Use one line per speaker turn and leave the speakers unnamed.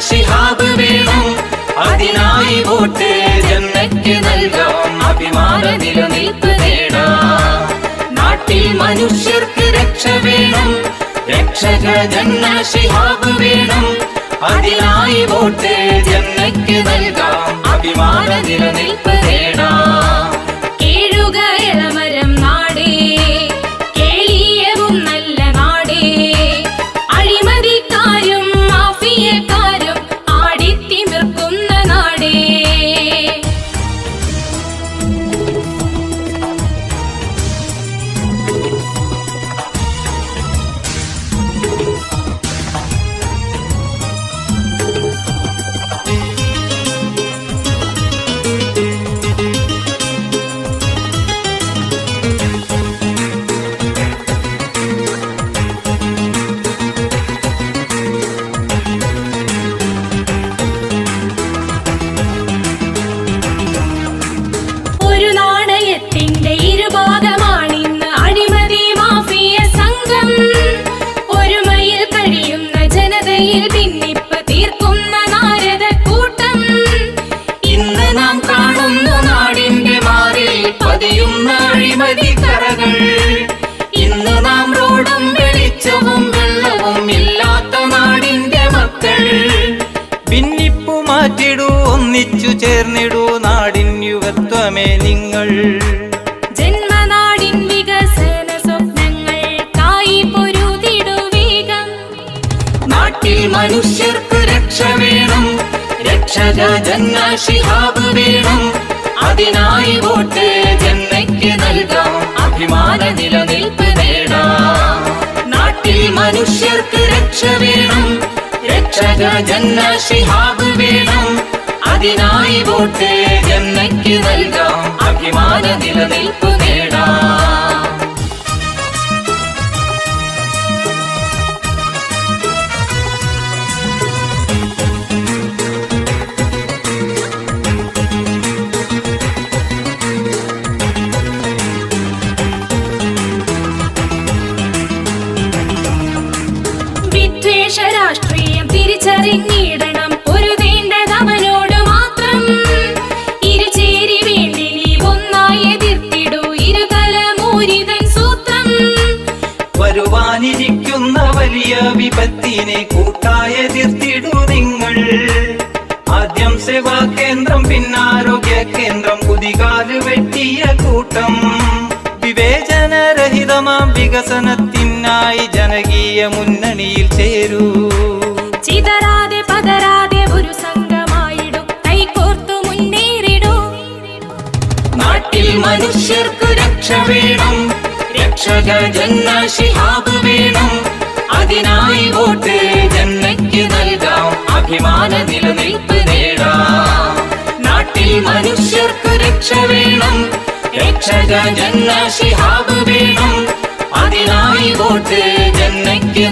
ശിഹാബ് വേണം, അതിനായി വോട്ട് ജനതയ്ക്ക് നൽകാം, അഭിമാന നിലനിൽപ്പ് നേടാം. നാട്ടിൽ മനുഷ്യർക്ക് രക്ഷ വേണം, രക്ഷക ജന്ന ശിഹാബ് വേണം, അതിനായി വോട്ട് ജനതയ്ക്ക് നൽകാം, അഭിമാന നിലനിൽപ്പ് നേടാം.
കേഴുക ഇളമരം നാടേ, കേളിയവും നല്ല നാടേ, അഴിമതിക്കാരും മാഫിയക്കാരും ആടിത്തിമിർക്കുന്ന നാടേ. ഒരു നാണയത്തിന്റെ ഇരുഭാഗമാണിന്ന് അഴിമതി മാഫിയ സംഘം. ഒരുമയിൽ കഴിയുന്ന ജനതയിൽ ഭിന്നിപ്പ് തീർക്കുന്ന നാരദ കൂട്ടം.
ഇന്ന് നാം കാണുന്നു നാടിന്റെ മാറിൽ പതിയുന്ന അഴിമതി കറകൾ. ഇന്ന് നാം റോഡും വെളിച്ചവും വെള്ളവും ഇല്ലാത്ത നാടിന്റെ മക്കൾ. ഭിന്നിപ്പു മാറ്റിടൂ, ഒന്നിച്ചു ചേർന്നിടൂ, നാടിൻ യുവത്വമേ നിങ്ങൾ.
ജന്മനാടിൻ വികസന സ്വപ്നങ്ങൾക്കായി പൊരുതിടു വേഗം.
നാട്ടിൽ മനുഷ്യർക്ക് രക്ഷ വേണം, രക്ഷക ജന്ന ശിഹാബ് വേണം, അതിനായി വോട്ട് ജനതയ്ക്ക് നൽകാം, അഭിമാന നിലനിൽപ്പ് നേടാം. നാട്ടിൽ മനുഷ്യർക്ക് രക്ഷ വേണം, രക്ഷക ജന്ന ശിഹാബ് വേണം, അതിനായി വോട്ട് ജനതയ്ക്ക് നൽകാം, അഭിമാന നിലനിൽപ്പ് നേടാം.
വിദ്വേഷ രാഷ്ട്രീയം തിരിച്ചറിഞ്ഞിടണം, പൊരുതേണ്ടത് അവനോട് മാത്രം. ഇരുചേരി വേണ്ടി നീ ഒന്നായി എതിർത്തിടൂ, ഇരുതലമൂരിതൻ സൂത്രം.
വരുവാനിരിക്കുന്ന വലിയ വിപത്തിനെ കൂട്ടായെതിർത്തിടൂ നിങ്ങൾ. ആദ്യം സേവാ കേന്ദ്രം, പിന്നാരോഗ്യ കേന്ദ്രം, കുതികാല് വെട്ടിയ കൂട്ടം. വിവേചനരഹിതമാം വികസനത്തിനായി ജനകീയ മുന്നണിയിൽ ചേരൂ.
ചിതറാതെ പതറാതെ ഒരു സംഘമായിടും, കൈകോർത്തു മുന്നേറിടൂ.
നാട്ടിൽ മനുഷ്യർക്ക് രക്ഷ വേണം, രക്ഷക ജന്ന ശിഹാബ് വേണം, അതിനായി വോട്ട് ജനതയ്ക്ക് നൽകാം, അഭിമാന നിലനിൽപ്പ് നേടാം. നാട്ടിൽ മനുഷ്യർക്ക് രക്ഷ വേണം, രക്ഷക ജന്ന ശിഹാബ് വേണം, അതിനായി വോട്ട് ജനതയ്ക്ക്